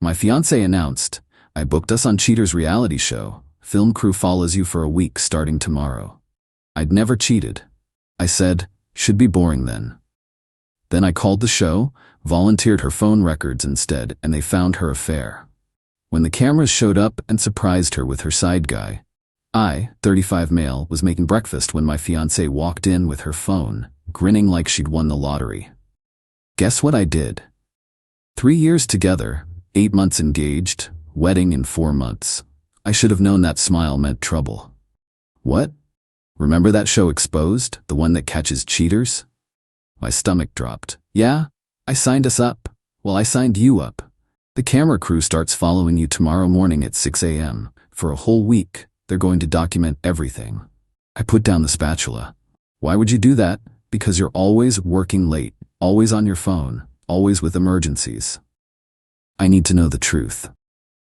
My fiancé announced, "I booked us on Cheater's reality show. Film crew follows you for a week starting tomorrow." I'd never cheated. I said, "Should be boring then." Then I called the show, volunteered her phone records instead, and they found her affair. When the cameras showed up and surprised her with her side guy, I, 35 male, was making breakfast when my fiancée walked in with her phone, grinning like she'd won the lottery. Guess what I did? 3 years together, 8 months engaged, wedding in 4 months. I should have known that smile meant trouble. What? Remember that show Exposed, the one that catches cheaters? My stomach dropped. Yeah, I signed us up. Well, I signed you up. The camera crew starts following you tomorrow morning at 6 a.m. For a whole week, they're going to document everything. I put down the spatula. Why would you do that? Because you're always working late, always on your phone, always with emergencies. I need to know the truth.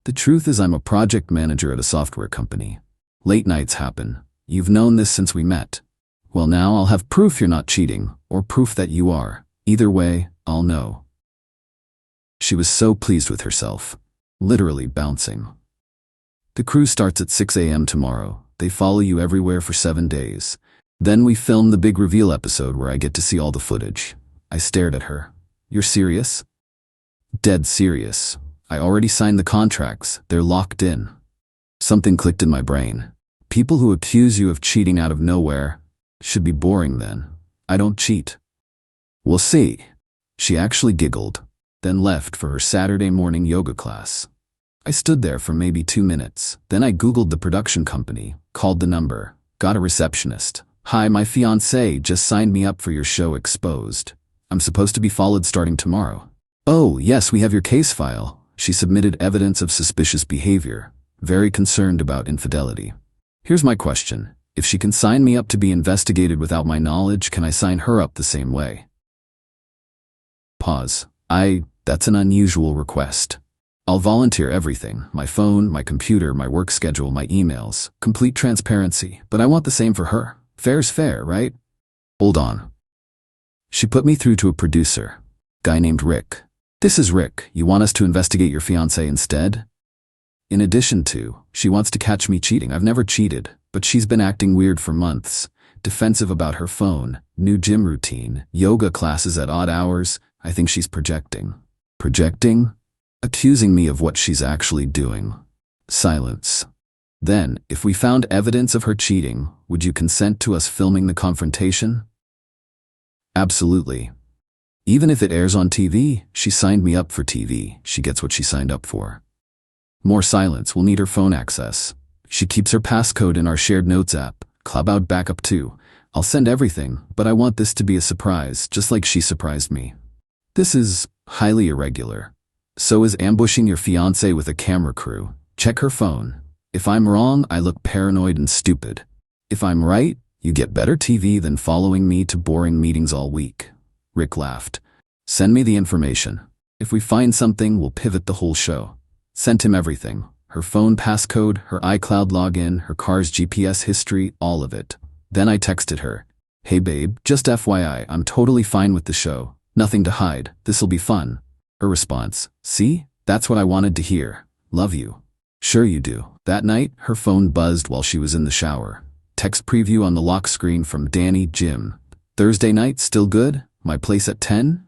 The truth is I'm a project manager at a software company. Late nights happen. You've known this since we met. Well, now I'll have proof you're not cheating, or proof that you are. Either way, I'll know. She was so pleased with herself, literally bouncing. The crew starts at 6 a.m. tomorrow. They follow you everywhere for 7 days. Then we film the big reveal episode where I get to see all the footage. I stared at her. You're serious? Dead serious. I already signed the contracts. They're locked in. Something clicked in my brain. People who accuse you of cheating out of nowhere should be boring then. I don't cheat. We'll see. She actually giggled, then left for her Saturday morning yoga class. I stood there for maybe 2 minutes. Then I Googled the production company, called the number, got a receptionist. "Hi, my fiancé just signed me up for your show Exposed. I'm supposed to be followed starting tomorrow." "Oh, yes, we have your case file." She submitted evidence of suspicious behavior, very concerned about infidelity. "Here's my question. If she can sign me up to be investigated without my knowledge, can I sign her up the same way?" Pause. That's an unusual request. I'll volunteer everything, my phone, my computer, my work schedule, my emails, complete transparency, but I want the same for her. Fair's fair, right? Hold on. She put me through to a producer, guy named Rick. "This is Rick. You want us to investigate your fiancé instead?" In addition to, she wants to catch me cheating. I've never cheated, but she's been acting weird for months, defensive about her phone, new gym routine, yoga classes at odd hours. I think she's projecting. Projecting? Accusing me of what she's actually doing. Silence. Then, if we found evidence of her cheating, would you consent to us filming the confrontation? Absolutely. Even if it airs on TV, she signed me up for TV. She gets what she signed up for. More silence. We'll need her phone access. She keeps her passcode in our shared notes app, Cloud Backup too. I'll send everything, but I want this to be a surprise, just like she surprised me. This is highly irregular. So is ambushing your fiancé with a camera crew. Check her phone. If I'm wrong, I look paranoid and stupid. If I'm right, you get better TV than following me to boring meetings all week. Rick laughed. Send me the information. If we find something, we'll pivot the whole show. Sent him everything. Her phone passcode, her iCloud login, her car's GPS history, all of it. Then I texted her. "Hey babe, just FYI, I'm totally fine with the show. Nothing to hide. This'll be fun." Her response, "See? That's what I wanted to hear. Love you." "Sure you do." That night, her phone buzzed while she was in the shower. Text preview on the lock screen from Danny, Jim. "Thursday night, still good? My place at 10?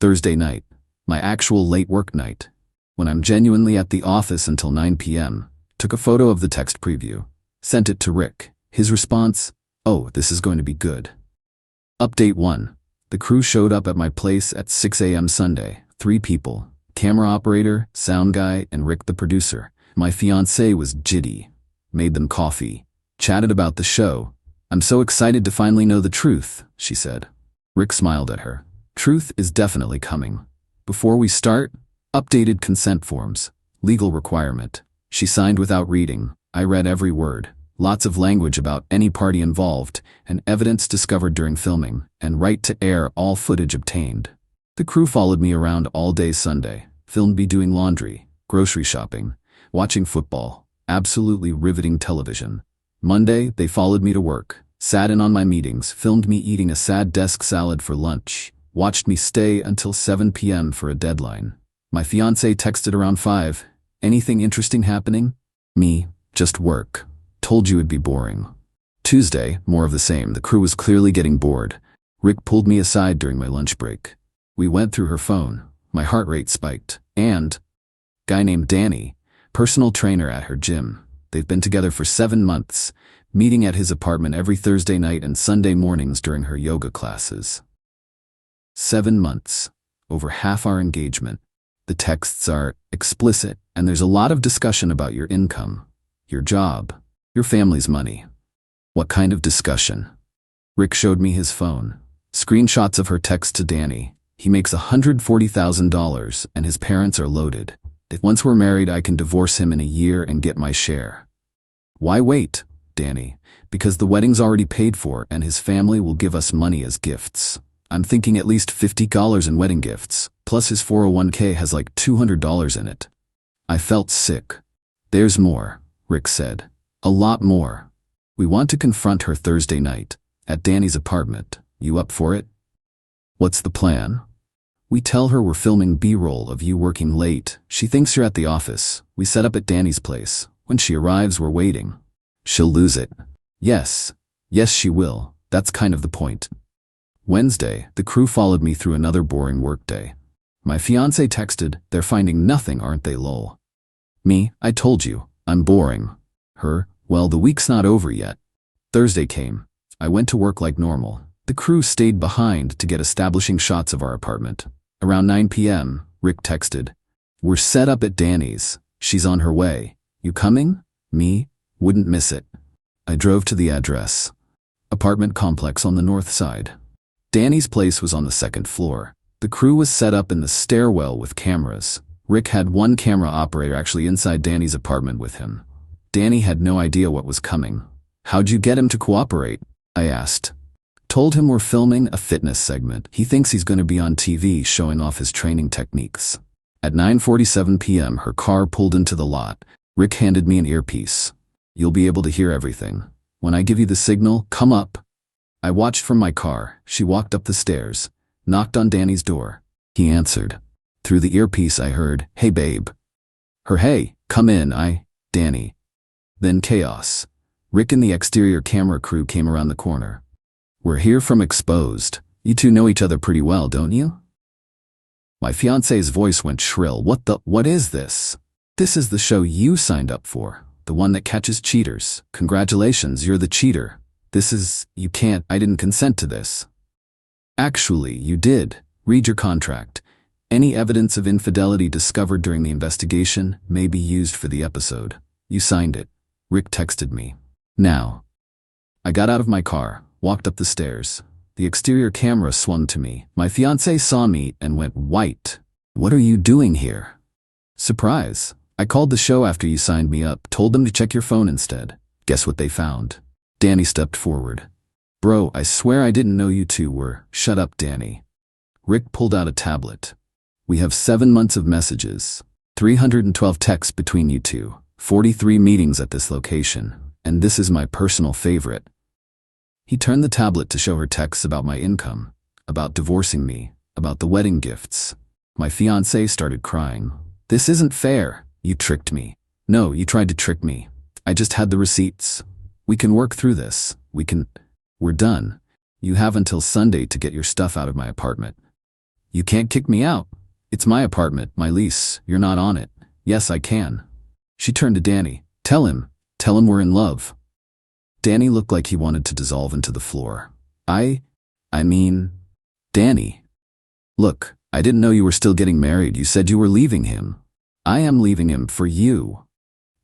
Thursday night. My actual late work night. When I'm genuinely at the office until 9 p.m. Took a photo of the text preview. Sent it to Rick. His response, "Oh, this is going to be good." Update 1. The crew showed up at my place at 6 a.m. Sunday. 3 people. Camera operator, sound guy, and Rick the producer. My fiancée was jitty. Made them coffee. Chatted about the show. "I'm so excited to finally know the truth," she said. Rick smiled at her. "Truth is definitely coming. Before we start, updated consent forms. Legal requirement." She signed without reading. I read every word. Lots of language about any party involved, and evidence discovered during filming, and right to air all footage obtained. The crew followed me around all day Sunday, filmed me doing laundry, grocery shopping, watching football, absolutely riveting television. Monday, they followed me to work, sat in on my meetings, filmed me eating a sad desk salad for lunch, watched me stay until 7 p.m. for a deadline. My fiancé texted around 5. Anything interesting happening? Me, just work. Told you it'd be boring. Tuesday, more of the same. The crew was clearly getting bored. Rick pulled me aside during my lunch break. We went through her phone. My heart rate spiked. And guy named Danny, personal trainer at her gym. They've been together for 7 months, meeting at his apartment every Thursday night and Sunday mornings during her yoga classes. 7 months. Over half our engagement. The texts are explicit, and there's a lot of discussion about your income, your job, your family's money. What kind of discussion? Rick showed me his phone. Screenshots of her text to Danny. He makes $140,000 and his parents are loaded. If once we're married, I can divorce him in a year and get my share. Why wait, Danny? Because the wedding's already paid for and his family will give us money as gifts. I'm thinking at least $50 in wedding gifts, plus his 401k has like $200 in it. I felt sick. There's more, Rick said. A lot more. We want to confront her Thursday night, at Danny's apartment. You up for it? What's the plan? We tell her we're filming B-roll of you working late. She thinks you're at the office. We set up at Danny's place. When she arrives, we're waiting. She'll lose it. Yes. Yes, she will. That's kind of the point. Wednesday, the crew followed me through another boring workday. My fiancé texted, they're finding nothing, aren't they, lol. Me, I told you, I'm boring. Her, well, the week's not over yet. Thursday came. I went to work like normal. The crew stayed behind to get establishing shots of our apartment. Around 9 p.m., Rick texted, we're set up at Danny's. She's on her way. You coming? Me? Wouldn't miss it. I drove to the address. Apartment complex on the north side. Danny's place was on the 2nd floor. The crew was set up in the stairwell with cameras. Rick had one camera operator actually inside Danny's apartment with him. Danny had no idea what was coming. How'd you get him to cooperate? I asked. Told him we're filming a fitness segment. He thinks he's going to be on TV showing off his training techniques. At 9:47 p.m., her car pulled into the lot. Rick handed me an earpiece. You'll be able to hear everything. When I give you the signal, come up. I watched from my car. She walked up the stairs, knocked on Danny's door. He answered. Through the earpiece I heard, hey babe. Her hey, come in, Danny. Then chaos. Rick and the exterior camera crew came around the corner. We're here from Exposed. You two know each other pretty well, don't you? My fiancé's voice went shrill. What is this? This is the show you signed up for. The one that catches cheaters. Congratulations, you're the cheater. You can't, I didn't consent to this. Actually, you did. Read your contract. Any evidence of infidelity discovered during the investigation may be used for the episode. You signed it. Rick texted me. Now. I got out of my car, walked up the stairs. The exterior camera swung to me. My fiancé saw me and went white. What are you doing here? Surprise. I called the show after you signed me up, told them to check your phone instead. Guess what they found? Danny stepped forward. Bro, I swear I didn't know you two were. Shut up, Danny. Rick pulled out a tablet. We have 7 months of messages, 312 texts between you two, 43 meetings at this location, and this is my personal favorite. He turned the tablet to show her texts about my income, about divorcing me, about the wedding gifts. My fiancé started crying. This isn't fair. You tricked me. No, you tried to trick me. I just had the receipts. We can work through this. We're done. You have until Sunday to get your stuff out of my apartment. You can't kick me out. It's my apartment, my lease. You're not on it. Yes, I can. She turned to Danny. Tell him we're in love. Danny looked like he wanted to dissolve into the floor. I mean, Danny. Look, I didn't know you were still getting married. You said you were leaving him. I am leaving him for you.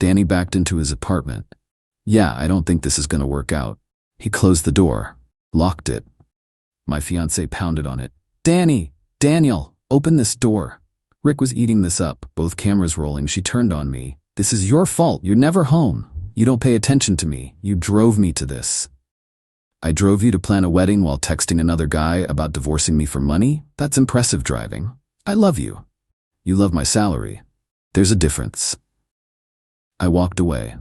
Danny backed into his apartment. Yeah, I don't think this is going to work out. He closed the door, locked it. My fiancé pounded on it. Daniel, open this door. Rick was eating this up, both cameras rolling. She turned on me. This is your fault. You're never home. You don't pay attention to me. You drove me to this. I drove you to plan a wedding while texting another guy about divorcing me for money? That's impressive driving. I love you. You love my salary. There's a difference. I walked away.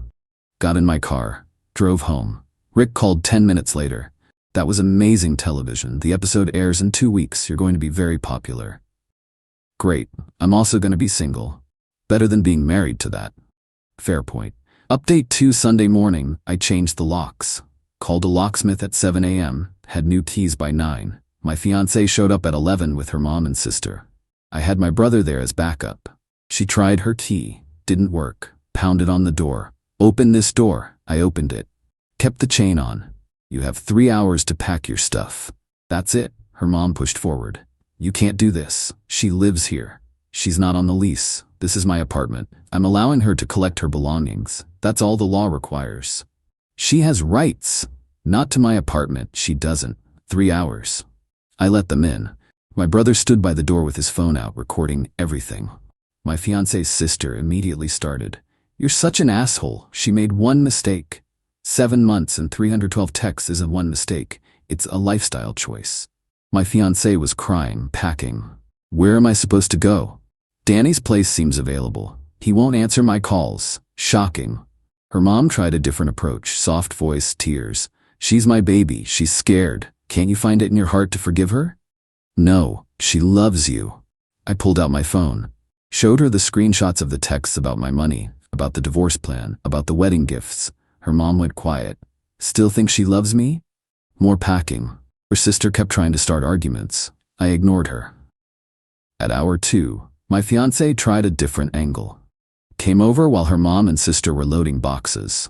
Got in my car, drove home. Rick called 10 minutes later. That was amazing television. The episode airs in 2 weeks. You're going to be very popular. Great, I'm also gonna be single. Better than being married to that. Fair point. Update 2 Sunday morning, I changed the locks. Called a locksmith at 7 a.m., had new keys by 9. My fiancée showed up at 11 with her mom and sister. I had my brother there as backup. She tried her key, didn't work, pounded on the door. Open this door. I opened it. Kept the chain on. You have 3 hours to pack your stuff. That's it. Her mom pushed forward. You can't do this. She lives here. She's not on the lease. This is my apartment. I'm allowing her to collect her belongings. That's all the law requires. She has rights. Not to my apartment. She doesn't. 3 hours. I let them in. My brother stood by the door with his phone out, recording everything. My fiancée's sister immediately started. You're such an asshole. She made one mistake. 7 months and 312 texts isn't one mistake. It's a lifestyle choice. My fiancé was crying, packing. Where am I supposed to go? Danny's place seems available. He won't answer my calls. Shocking. Her mom tried a different approach. Soft voice, tears. She's my baby. She's scared. Can't you find it in your heart to forgive her? No, she loves you. I pulled out my phone. Showed her the screenshots of the texts about my money, about the divorce plan, about the wedding gifts. Her mom went quiet. Still think she loves me? More packing. Her sister kept trying to start arguments. I ignored her. At hour 2, my fiancée tried a different angle. Came over while her mom and sister were loading boxes.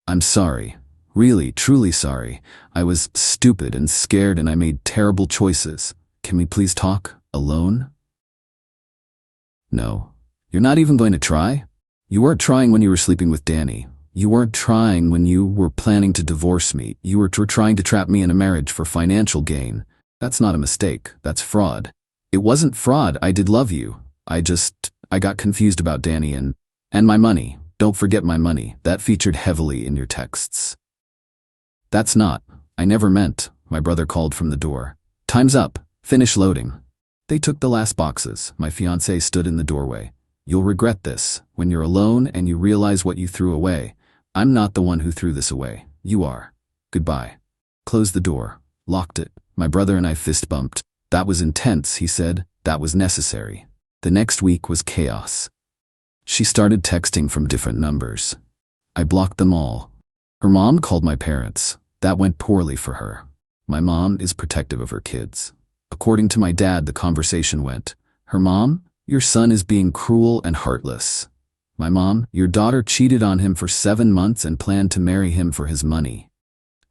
I'm sorry. Really, truly sorry. I was stupid and scared and I made terrible choices. Can we please talk? Alone? No. You're not even going to try? You weren't trying when you were sleeping with Danny. You weren't trying when you were planning to divorce me. You were trying to trap me in a marriage for financial gain. That's not a mistake. That's fraud. It wasn't fraud. I did love you. I got confused about Danny and my money. Don't forget my money. That featured heavily in your texts. That's not. I never meant. My brother called from the door. Time's up. Finish loading. They took the last boxes. My fiancé stood in the doorway. You'll regret this when you're alone and you realize what you threw away. I'm not the one who threw this away. You are. Goodbye. Closed the door. Locked it. My brother and I fist bumped. That was intense, he said. That was necessary. The next week was chaos. She started texting from different numbers. I blocked them all. Her mom called my parents. That went poorly for her. My mom is protective of her kids. According to my dad, the conversation went, her mom, your son is being cruel and heartless. My mom, your daughter cheated on him for 7 months and planned to marry him for his money.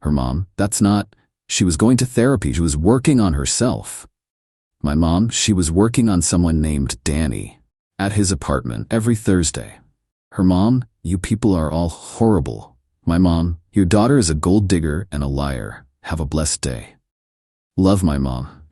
Her mom, that's not, she was going to therapy, she was working on herself. My mom, she was working on someone named Danny at his apartment every Thursday. Her mom, you people are all horrible. My mom, your daughter is a gold digger and a liar. Have a blessed day. Love, my mom.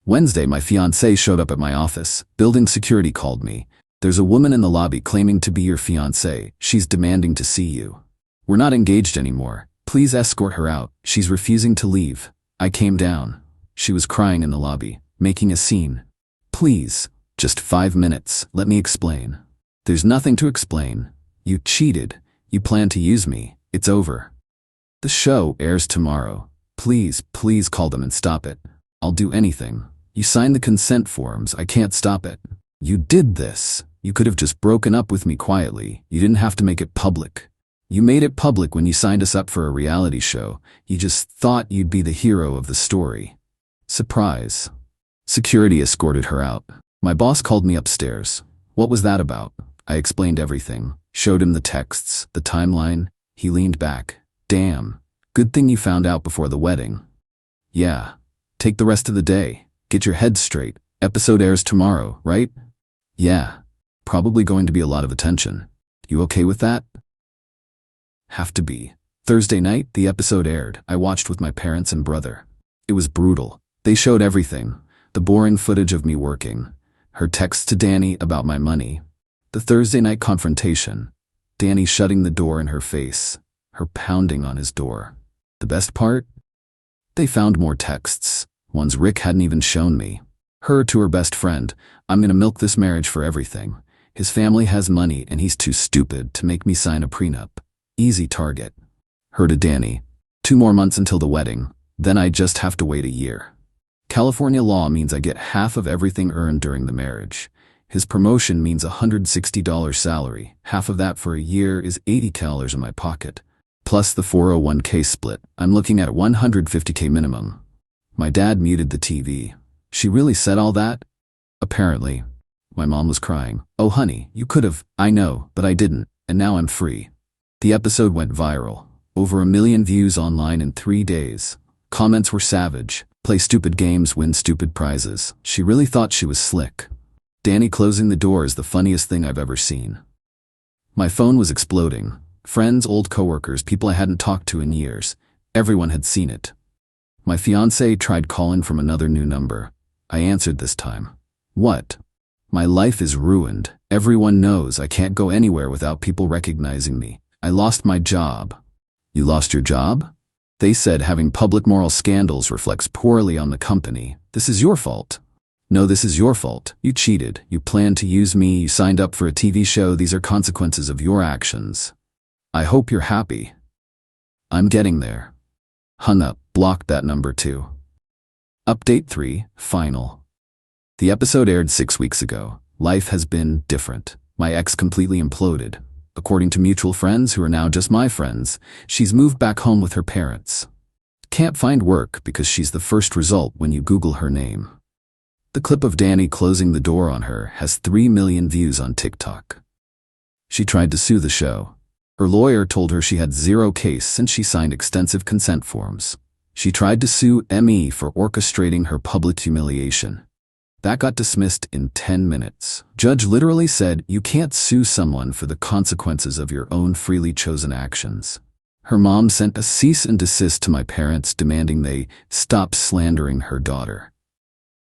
Wednesday, my fiancé showed up at my office. Building security called me. There's a woman in the lobby claiming to be your fiancé. She's demanding to see you. We're not engaged anymore. Please escort her out. She's refusing to leave. I came down. She was crying in the lobby, making a scene. Please, just 5 minutes. Let me explain. There's nothing to explain. You cheated. You planned to use me. It's over. The show airs tomorrow. Please, please call them and stop it. I'll do anything. You signed the consent forms. I can't stop it. You did this. You could have just broken up with me quietly. You didn't have to make it public. You made it public when you signed us up for a reality show. You just thought you'd be the hero of the story. Surprise. Security escorted her out. My boss called me upstairs. What was that about? I explained everything. Showed him the texts, the timeline. He leaned back. Damn. Good thing you found out before the wedding. Yeah. Take the rest of the day. Get your head straight. Episode airs tomorrow, right? Yeah. Probably going to be a lot of attention. You okay with that? Have to be. Thursday night, the episode aired. I watched with my parents and brother. It was brutal. They showed everything. The boring footage of me working. Her texts to Danny about my money. The Thursday night confrontation. Danny shutting the door in her face. Her pounding on his door. The best part? They found more texts. Ones Rick hadn't even shown me. Her to her best friend. I'm gonna milk this marriage for everything. His family has money and he's too stupid to make me sign a prenup. Easy target. Her to Danny. 2 more months until the wedding. Then I just have to wait a year. California law means I get half of everything earned during the marriage. His promotion means a $160 salary. Half of that for a year is $80 in my pocket. Plus the 401k split. I'm looking at a $150k minimum. My dad muted the TV. She really said all that? Apparently. My mom was crying. Oh honey, you could've. I know, but I didn't, and now I'm free. The episode went viral. Over 1 million views online in 3 days. Comments were savage. Play stupid games, win stupid prizes. She really thought she was slick. Danny closing the door is the funniest thing I've ever seen. My phone was exploding. Friends, old coworkers, people I hadn't talked to in years. Everyone had seen it. My fiancée tried calling from another new number. I answered this time. What? My life is ruined. Everyone knows I can't go anywhere without people recognizing me. I lost my job. You lost your job? They said having public moral scandals reflects poorly on the company. This is your fault. No, this is your fault. You cheated. You planned to use me. You signed up for a TV show. These are consequences of your actions. I hope you're happy. I'm getting there. Hung up. Blocked that number too. Update 3. Final. The episode aired 6 weeks ago. Life has been different. My ex completely imploded. According to mutual friends who are now just my friends, she's moved back home with her parents. Can't find work because she's the first result when you Google her name. The clip of Danny closing the door on her has 3 million views on TikTok. She tried to sue the show. Her lawyer told her she had zero case since she signed extensive consent forms. She tried to sue ME for orchestrating her public humiliation. That got dismissed in 10 minutes. Judge literally said you can't sue someone for the consequences of your own freely chosen actions. Her mom sent a cease and desist to my parents demanding they stop slandering her daughter.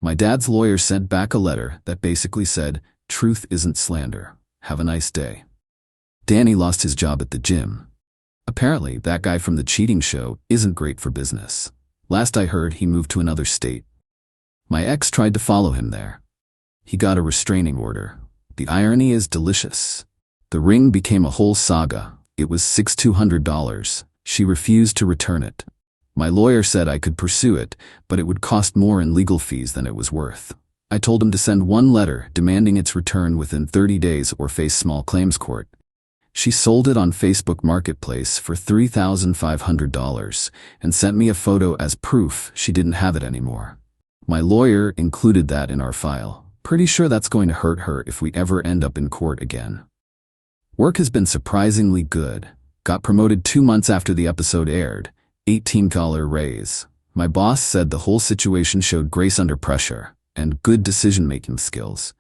My dad's lawyer sent back a letter that basically said, truth isn't slander. Have a nice day. Danny lost his job at the gym. Apparently, that guy from the cheating show isn't great for business. Last I heard, he moved to another state. My ex tried to follow him there. He got a restraining order. The irony is delicious. The ring became a whole saga. It was $6,200. She refused to return it. My lawyer said I could pursue it, but it would cost more in legal fees than it was worth. I told him to send one letter demanding its return within 30 days or face small claims court. She sold it on Facebook Marketplace for $3,500 and sent me a photo as proof she didn't have it anymore. My lawyer included that in our file. Pretty sure that's going to hurt her if we ever end up in court again. Work has been surprisingly good. Got promoted 2 months after the episode aired. $18 raise. My boss said the whole situation showed grace under pressure and good decision-making skills.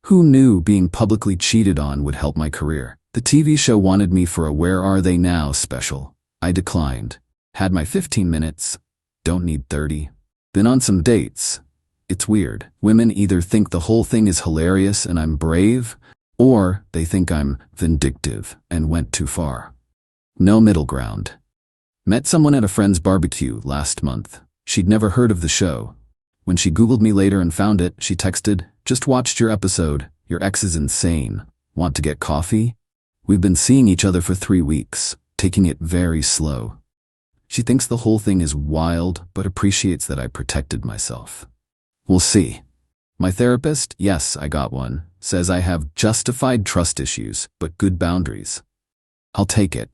Who knew being publicly cheated on would help my career? The TV show wanted me for a Where Are They Now special. I declined. Had my 15 minutes. Don't need 30. Been on some dates. It's weird. Women either think the whole thing is hilarious and I'm brave, or they think I'm vindictive and went too far. No middle ground. Met someone at a friend's barbecue last month. She'd never heard of the show. When she Googled me later and found it, she texted, "Just watched your episode. Your ex is insane. Want to get coffee?" We've been seeing each other for 3 weeks, taking it very slow. She thinks the whole thing is wild, but appreciates that I protected myself. We'll see. My therapist, yes, I got one, says I have justified trust issues, but good boundaries. I'll take it.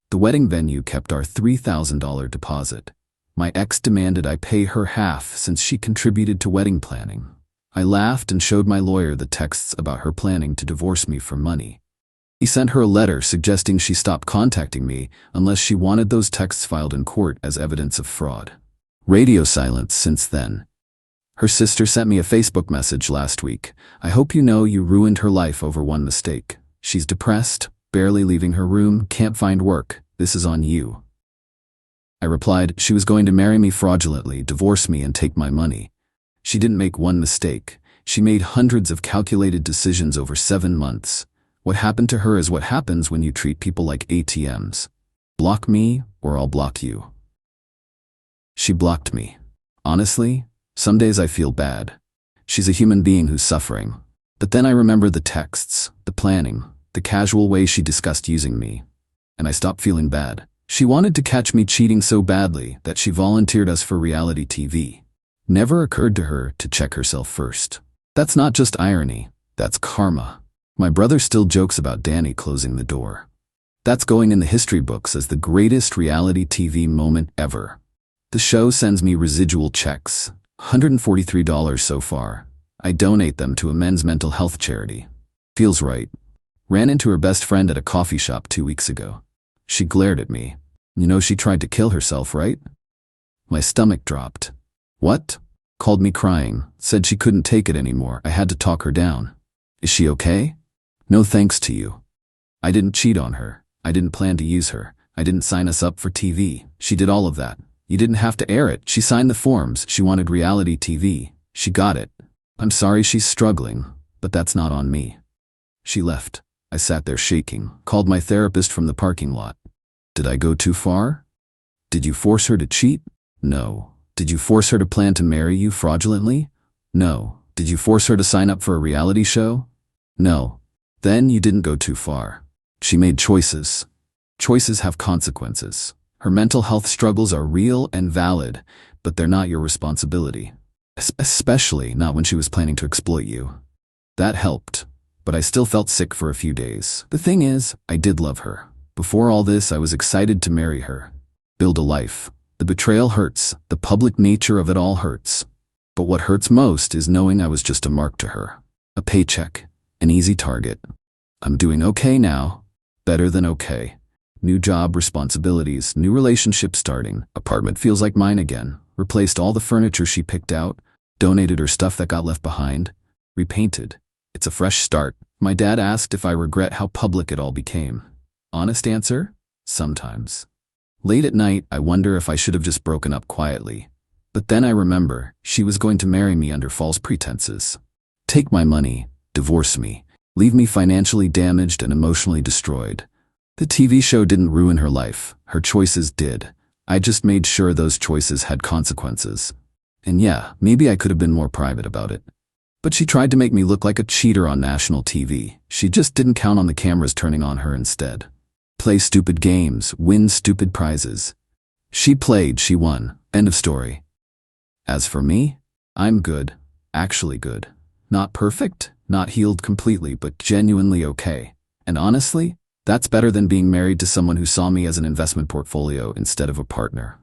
The wedding venue kept our $3,000 deposit. My ex demanded I pay her half since she contributed to wedding planning. I laughed and showed my lawyer the texts about her planning to divorce me for money. He sent her a letter suggesting she stop contacting me unless she wanted those texts filed in court as evidence of fraud. Radio silence since then. Her sister sent me a Facebook message last week. I hope you know you ruined her life over one mistake. She's depressed, barely leaving her room, can't find work. This is on you. I replied she was going to marry me fraudulently, divorce me, and take my money. She didn't make one mistake. She made hundreds of calculated decisions over 7 months. What happened to her is what happens when you treat people like ATMs. Block me or I'll block you. She blocked me. Honestly, some days I feel bad. She's a human being who's suffering. But then I remember the texts, the planning, the casual way she discussed using me. And I stopped feeling bad. She wanted to catch me cheating so badly that she volunteered us for reality TV. Never occurred to her to check herself first. That's not just irony. That's karma. My brother still jokes about Danny closing the door. That's going in the history books as the greatest reality TV moment ever. The show sends me residual checks, $143 so far. I donate them to a men's mental health charity. Feels right. Ran into her best friend at a coffee shop 2 weeks ago. She glared at me. You know she tried to kill herself, right? My stomach dropped. What? Called me crying, said she couldn't take it anymore. I had to talk her down. Is she okay? No thanks to you. I didn't cheat on her. I didn't plan to use her. I didn't sign us up for TV. She did all of that. You didn't have to air it. She signed the forms. She wanted reality TV. She got it. I'm sorry she's struggling, but that's not on me. She left. I sat there shaking, called my therapist from the parking lot. Did I go too far? Did you force her to cheat? No. Did you force her to plan to marry you fraudulently? No. Did you force her to sign up for a reality show? No. Then you didn't go too far. She made choices. Choices have consequences. Her mental health struggles are real and valid, but they're not your responsibility. Especially not when she was planning to exploit you. That helped, but I still felt sick for a few days. The thing is, I did love her. Before all this, I was excited to marry her. Build a life. The betrayal hurts. The public nature of it all hurts. But what hurts most is knowing I was just a mark to her. A paycheck. An easy target. I'm doing okay now. Better than okay. New job, responsibilities, new relationship starting. Apartment feels like mine again. Replaced all the furniture she picked out. Donated her stuff that got left behind. Repainted. It's a fresh start. My dad asked if I regret how public it all became. Honest answer? Sometimes. Late at night, I wonder if I should have just broken up quietly. But then I remember, she was going to marry me under false pretenses. Take my money, divorce me, leave me financially damaged and emotionally destroyed. The TV show didn't ruin her life, her choices did. I just made sure those choices had consequences. And yeah, maybe I could have been more private about it. But she tried to make me look like a cheater on national TV. She just didn't count on the cameras turning on her instead. Play stupid games, win stupid prizes. She played, she won. End of story. As for me, I'm good. Actually good. Not perfect, not healed completely, but genuinely okay. And honestly, that's better than being married to someone who saw me as an investment portfolio instead of a partner.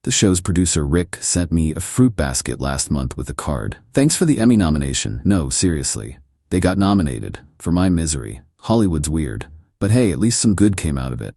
The show's producer Rick sent me a fruit basket last month with a card. Thanks for the Emmy nomination. No, seriously. They got nominated. For my misery. Hollywood's weird. But hey, at least some good came out of it.